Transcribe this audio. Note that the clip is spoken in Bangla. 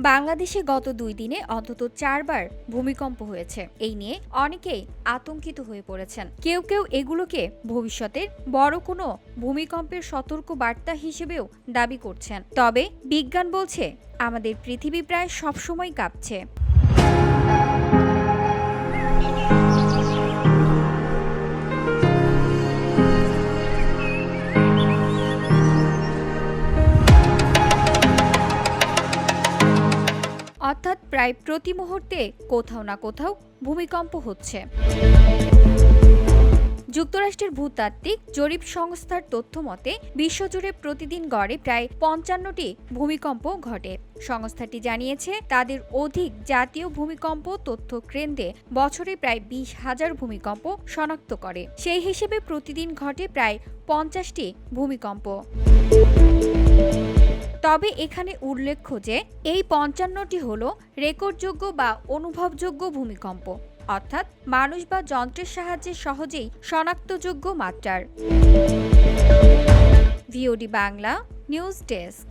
বাংলাদেশে গত 2 দিনে অন্তত 4 বার ভূমিকম্প হয়েছে। এই নিয়ে অনেকেই আতঙ্কিত হয়ে পড়েছেন। কেউ কেউ এগুলোকে ভবিষ্যতের বড় কোনো ভূমিকম্পের সতর্ক বার্তা হিসেবেও দাবি করছেন। তবে বিজ্ঞান বলছে আমাদের পৃথিবী প্রায় সবসময় কাঁপছে। অর্থাৎ প্রায় প্রতি মুহূর্তে কোথাও না কোথাও ভূমিকম্প হচ্ছে। যুক্তরাষ্ট্রের ভূতাত্ত্বিক জরিপ সংস্থার তথ্য মতে বিশ্বজুড়ে প্রতিদিন গড়ে প্রায় 55টি ভূমিকম্প ঘটে। সংস্থাটি জানিয়েছে তাদের অধিক জাতীয় ভূমিকম্প তথ্য কেন্দ্রে বছরে প্রায় 20,000 ভূমিকম্প শনাক্ত করে। সেই হিসেবে প্রতিদিন ঘটে প্রায় 50টি ভূমিকম্প। তবে এখানে উল্লেখ্য যে এই 55টি হল রেকর্ডযোগ্য বা অনুভবযোগ্য ভূমিকম্প, অর্থাৎ মানুষ বা যন্ত্রের সাহায্যে সহজেই শনাক্তযোগ্য মাত্রার। VOD Bangla news desk.